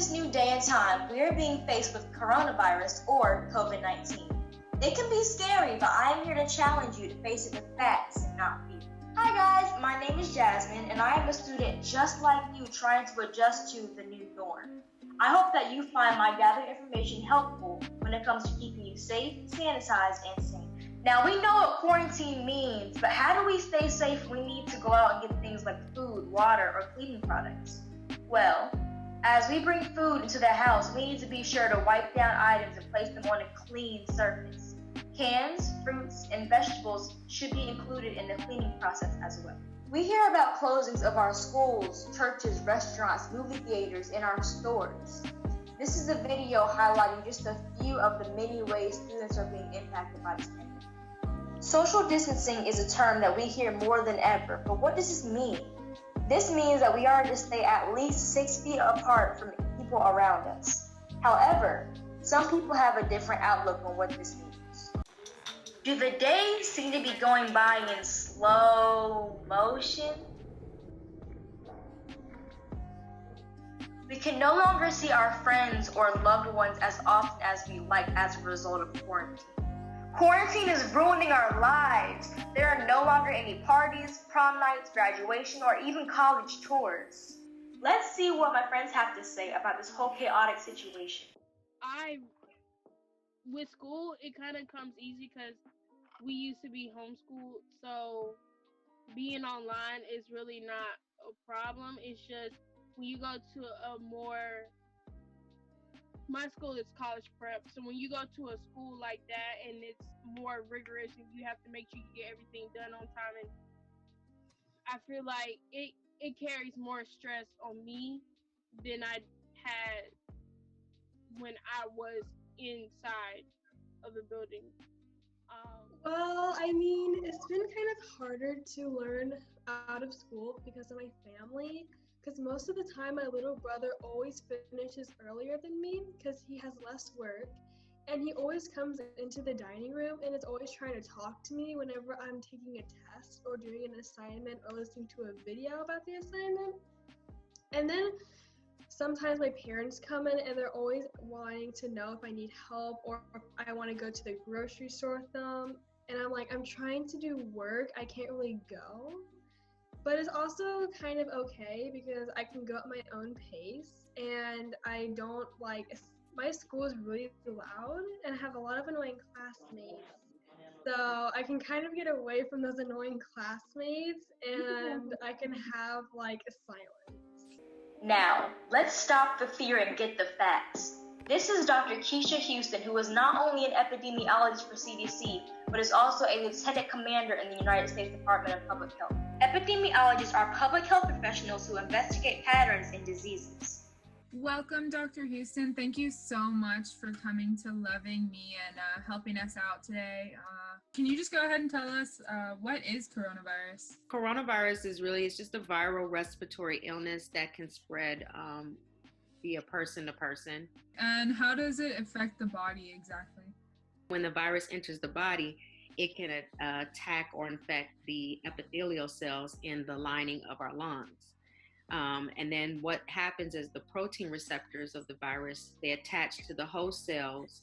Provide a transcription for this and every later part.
this new day and time, we are being faced with coronavirus or COVID-19. It can be scary, but I am here to challenge you to face it with facts and not fear. Hi guys, my name is Jasmine, and I am a student just like you trying to adjust to the new norm. I hope that you find my gathered information helpful when it comes to keeping you safe, sanitized, and sane. Now, we know what quarantine means, but how do we stay safe when we need to go out and get things like food, water, or cleaning products? Well, as we bring food into the house, we need to be sure to wipe down items and place them on a clean surface. Cans, fruits, and vegetables should be included in the cleaning process as well. We hear about closings of our schools, churches, restaurants, movie theaters, and our stores. This is a video highlighting just a few of the many ways students are being impacted by this pandemic. Social distancing is a term that we hear more than ever, but what does this mean? This means that we are to stay at least 6 feet apart from people around us. However, some people have a different outlook on what this means. Do the days seem to be going by in slow motion? We can no longer see our friends or loved ones as often as we like as a result of quarantine. Quarantine is ruining our lives. There are no longer any parties, prom nights, graduation, or even college tours. Let's see what my friends have to say about this whole chaotic situation. With school, it kind of comes easy because we used to be homeschooled, so being online is really not a problem. It's just when you go to my school is college prep, so when you go to a school like that and it's more rigorous and you have to make sure you get everything done on time, and I feel like it carries more stress on me than I had when I was inside of the building. Well, I mean, it's been kind of harder to learn out of school because of my family. Because most of the time, my little brother always finishes earlier than me because he has less work. And he always comes into the dining room and is always trying to talk to me whenever I'm taking a test or doing an assignment or listening to a video about the assignment. And then sometimes my parents come in and they're always wanting to know if I need help or if I want to go to the grocery store with them. And I'm like, I'm trying to do work. I can't really go. But it's also kind of okay because I can go at my own pace and I don't my school is really loud and I have a lot of annoying classmates. So I can kind of get away from those annoying classmates and I can have a silence. Now, let's stop the fear and get the facts. This is Dr. Keisha Houston, who is not only an epidemiologist for CDC, but is also a lieutenant commander in the United States Department of Public Health. Epidemiologists are public health professionals who investigate patterns in diseases. Welcome, Dr. Houston. Thank you so much for coming to Loving Me and helping us out today. Can you just go ahead and tell us what is coronavirus? Coronavirus is just a viral respiratory illness that can spread via person to person. And how does it affect the body exactly? When the virus enters the body, it can attack or infect the epithelial cells in the lining of our lungs. And then what happens is the protein receptors of the virus, they attach to the host cells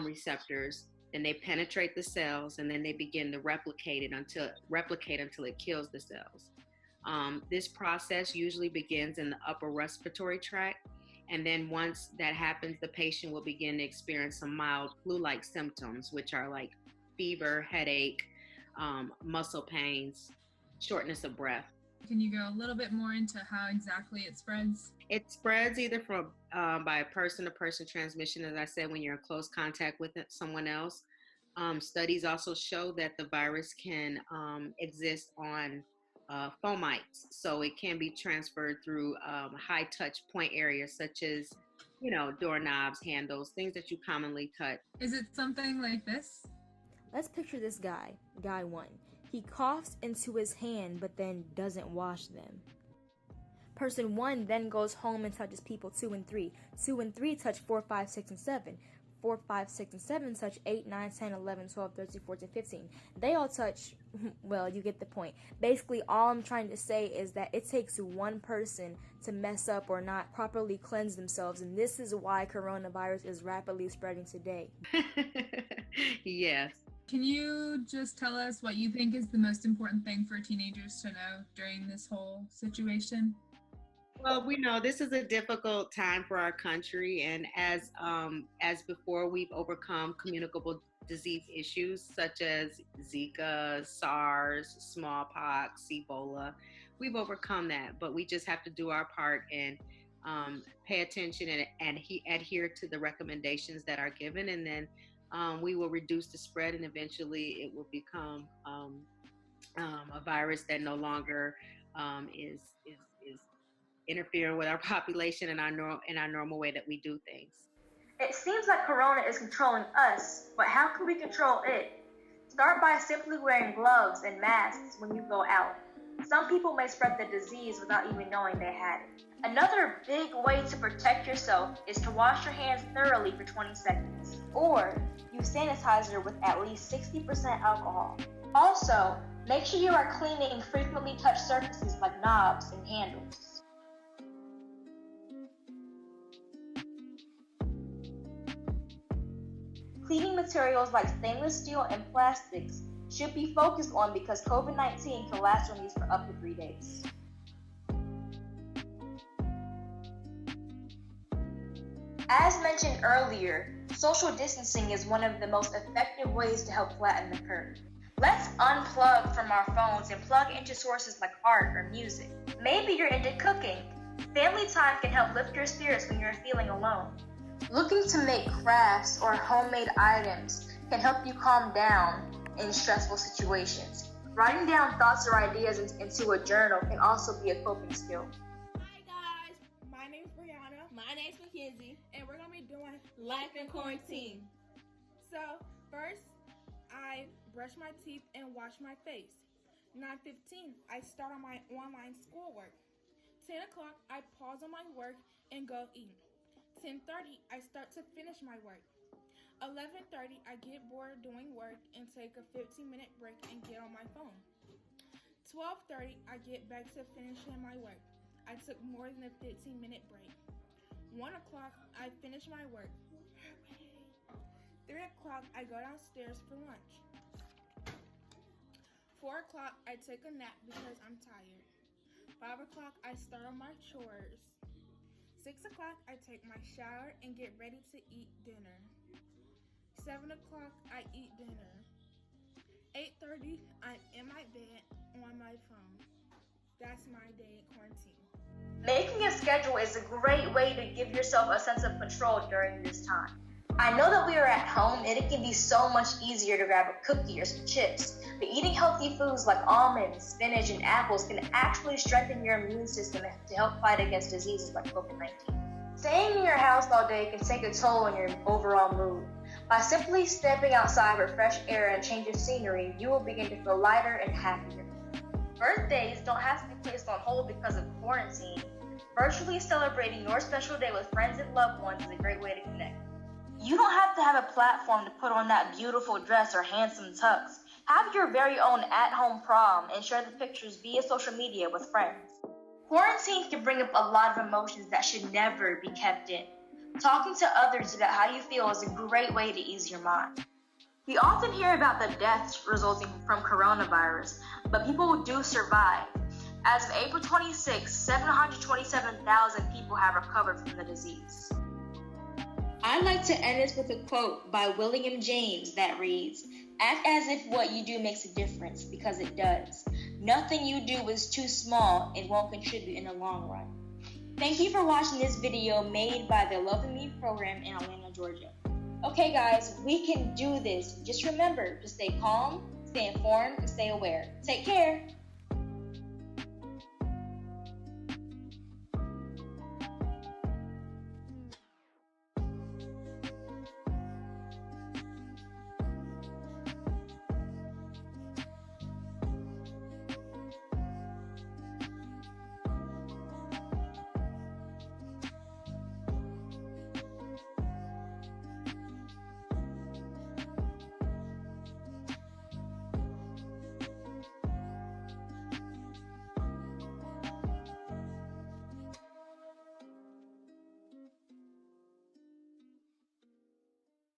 receptors, and they penetrate the cells, and then they begin to replicate until it kills the cells. This process usually begins in the upper respiratory tract. And then once that happens, the patient will begin to experience some mild flu-like symptoms, which are like fever, headache, muscle pains, shortness of breath. Can you go a little bit more into how exactly it spreads? It spreads either from by person-to-person transmission, as I said, when you're in close contact with someone else. Studies also show that the virus can exist on fomites, so it can be transferred through high touch point areas such as, doorknobs, handles, things that you commonly touch. Is it something like this? Let's picture this guy 1. He coughs into his hand but then doesn't wash them. Person 1 then goes home and touches people 2 and 3. 2 and 3 touch 4, 5, 6, and 7. 4, 5, 6, and 7 touch 8, 9, 10, 11, 12, 13, 14, 15. They all touch, well, you get the point. Basically, all I'm trying to say is that it takes one person to mess up or not properly cleanse themselves, and this is why coronavirus is rapidly spreading today. Yes. Can you just tell us what you think is the most important thing for teenagers to know during this whole situation? Well, we know this is a difficult time for our country, and as before, we've overcome communicable disease issues such as Zika, SARS, smallpox, Ebola. We've overcome that, but we just have to do our part and pay attention and adhere to the recommendations that are given, and then we will reduce the spread, and eventually it will become a virus that no longer is interfering with our population and our normal way that we do things. It seems like Corona is controlling us, but how can we control it? Start by simply wearing gloves and masks when you go out. Some people may spread the disease without even knowing they had it. Another big way to protect yourself is to wash your hands thoroughly for 20 seconds, or use sanitizer with at least 60% alcohol. Also, make sure you are cleaning frequently touched surfaces like knobs and handles. Cleaning materials like stainless steel and plastics should be focused on because COVID-19 can last on these for up to 3 days. As mentioned earlier, social distancing is one of the most effective ways to help flatten the curve. Let's unplug from our phones and plug into sources like art or music. Maybe you're into cooking. Family time can help lift your spirits when you're feeling alone. Looking to make crafts or homemade items can help you calm down in stressful situations. Writing down thoughts or ideas into a journal can also be a coping skill. Hi guys, my name's Brianna. My name's Mackenzie, and we're gonna be doing life in quarantine. So first, I brush my teeth and wash my face. 9:15, I start on my online schoolwork. 10 o'clock, I pause on my work and go eat. 10:30, I start to finish my work. 11:30, I get bored doing work and take a 15-minute break and get on my phone. 12:30, I get back to finishing my work. I took more than a 15-minute break. 1 o'clock, I finish my work. 3 o'clock, I go downstairs for lunch. 4 o'clock, I take a nap because I'm tired. 5 o'clock, I start on my chores. 6 o'clock, I take my shower and get ready to eat dinner. 7 o'clock, I eat dinner. 8:30, I'm in my bed on my phone. That's my day in quarantine. Making a schedule is a great way to give yourself a sense of control during this time. I know that we are at home and it can be so much easier to grab a cookie or some chips, but eating healthy foods like almonds, spinach, and apples can actually strengthen your immune system to help fight against diseases like COVID-19. Staying in your house all day can take a toll on your overall mood. By simply stepping outside for fresh air and change of scenery, you will begin to feel lighter and happier. Birthdays don't have to be placed on hold because of quarantine. Virtually celebrating your special day with friends and loved ones is a great way to connect. You don't have to have a platform to put on that beautiful dress or handsome tux. Have your very own at-home prom and share the pictures via social media with friends. Quarantine can bring up a lot of emotions that should never be kept in. Talking to others about how you feel is a great way to ease your mind. We often hear about the deaths resulting from coronavirus, but people do survive. As of April 26, 727,000 people have recovered from the disease. I'd like to end this with a quote by William James that reads, "Act as if what you do makes a difference, because it does. Nothing you do is too small and won't contribute in the long run." Thank you for watching this video made by the Loving Me program in Atlanta, Georgia. Okay guys, we can do this. Just remember to stay calm, stay informed, and stay aware. Take care.